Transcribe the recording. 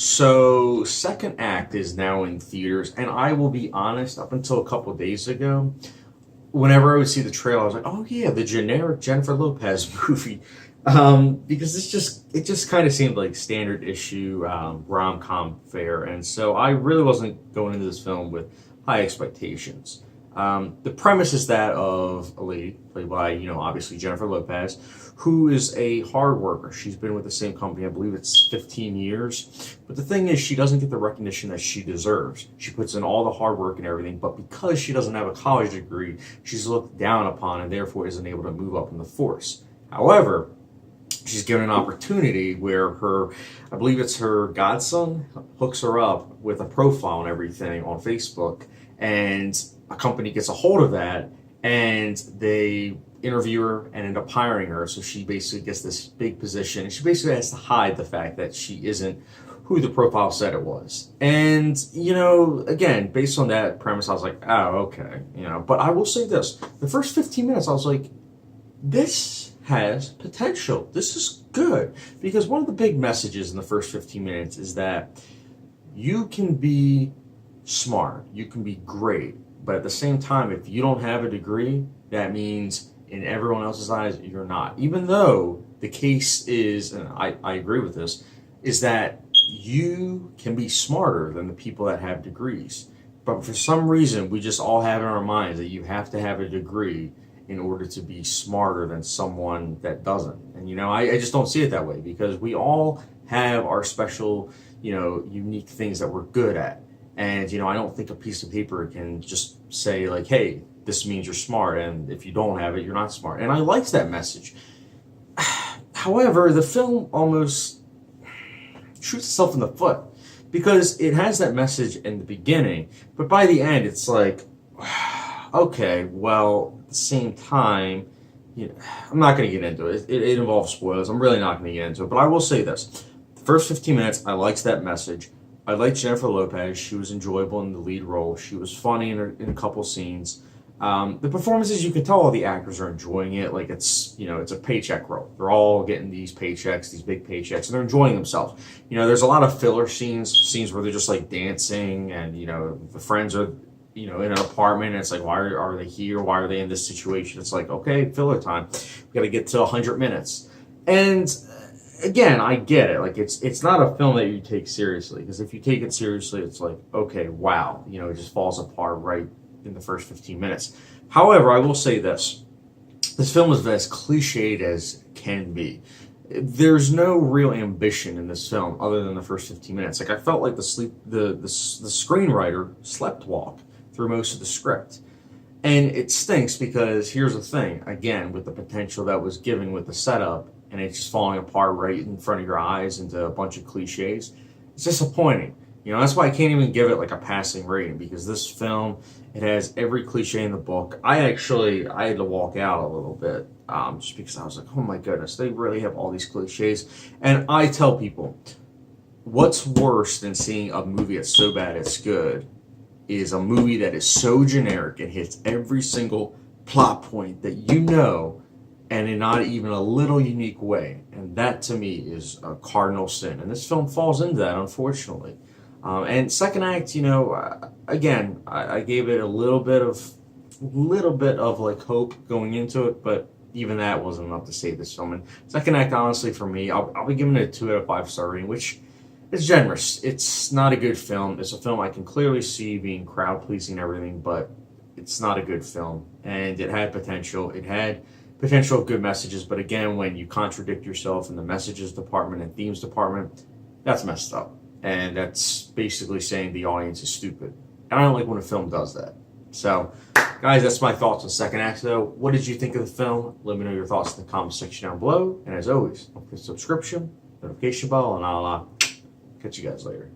So, second act is now in theaters, and I will be honest, up until a couple days ago, whenever I would see the trailer, I was like, "Oh yeah, the generic Jennifer Lopez movie," because it just kind of seemed like standard issue rom com fare, and so I really wasn't going into this film with high expectations. The premise is that of a lady played by, obviously Jennifer Lopez, who is a hard worker. She's been with the same company, I believe it's 15 years. But the thing is, she doesn't get the recognition that she deserves. She puts in all the hard work and everything, but because she doesn't have a college degree, she's looked down upon and therefore isn't able to move up in the force. However, she's given an opportunity where I believe it's her godson, hooks her up with a profile and everything on Facebook, and a company gets a hold of that, and they interview her and end up hiring her. So she basically gets this big position, and she basically has to hide the fact that she isn't who the profile said it was. And, again, based on that premise, I was like, oh, okay, But I will say this, the first 15 minutes, I was like, this has potential. This is good. Because one of the big messages in the first 15 minutes is that you can be smart, you can be great, but at the same time, if you don't have a degree, that means in everyone else's eyes, you're not. Even though the case is, and I agree with this, is that you can be smarter than the people that have degrees. But for some reason, we just all have in our minds that you have to have a degree in order to be smarter than someone that doesn't. And, I just don't see it that way, because we all have our special, unique things that we're good at. And, I don't think a piece of paper can just say, like, hey, this means you're smart, and if you don't have it, you're not smart. And I liked that message. However, the film almost shoots itself in the foot, because it has that message in the beginning, but by the end, it's like, okay, well, at the same time, I'm not going to get into it. It involves spoilers. I'm really not going to get into it, but I will say this. The first 15 minutes, I liked that message. I liked Jennifer Lopez. She was enjoyable in the lead role. She was funny in a couple scenes. The performances, you can tell all the actors are enjoying it. Like it's a paycheck role. They're all getting these paychecks, these big paychecks, and they're enjoying themselves. There's a lot of filler scenes where they're just like dancing, and the friends are in an apartment, and it's like, why are they here? Why are they in this situation? It's like, okay, filler time. We got to get to 100 minutes, and again, I get it. Like it's not a film that you take seriously, because if you take it seriously, it's like, okay, wow, it just falls apart right in the first 15 minutes. However, I will say this. This film is as cliched as can be. There's no real ambition in this film other than the first 15 minutes. Like, I felt like the screenwriter sleptwalked through most of the script. And it stinks, because here's the thing, again, with the potential that was given with the setup, and it's just falling apart right in front of your eyes into a bunch of cliches, it's disappointing. That's why I can't even give it like a passing rating, because this film, it has every cliche in the book. I had to walk out a little bit, just because I was like, oh my goodness, they really have all these cliches. And I tell people, what's worse than seeing a movie that's so bad it's good is a movie that is so generic and hits every single plot point that and in not even a little unique way. And that, to me, is a cardinal sin. And this film falls into that, unfortunately. And second act, again, I gave it a little bit of like hope going into it, but even that wasn't enough to save this film. And second act, honestly, for me, I'll be giving it a 2 out of 5 star rating, which is generous. It's not a good film. It's a film I can clearly see being crowd pleasing and everything, but it's not a good film. And it had potential. It had potential good messages, but again, when you contradict yourself in the messages department and themes department, that's messed up. And that's basically saying the audience is stupid. And I don't like when a film does that. So, guys, that's my thoughts on second act, though. What did you think of the film? Let me know your thoughts in the comment section down below. And as always, don't forget subscription, notification bell, and I'll catch you guys later.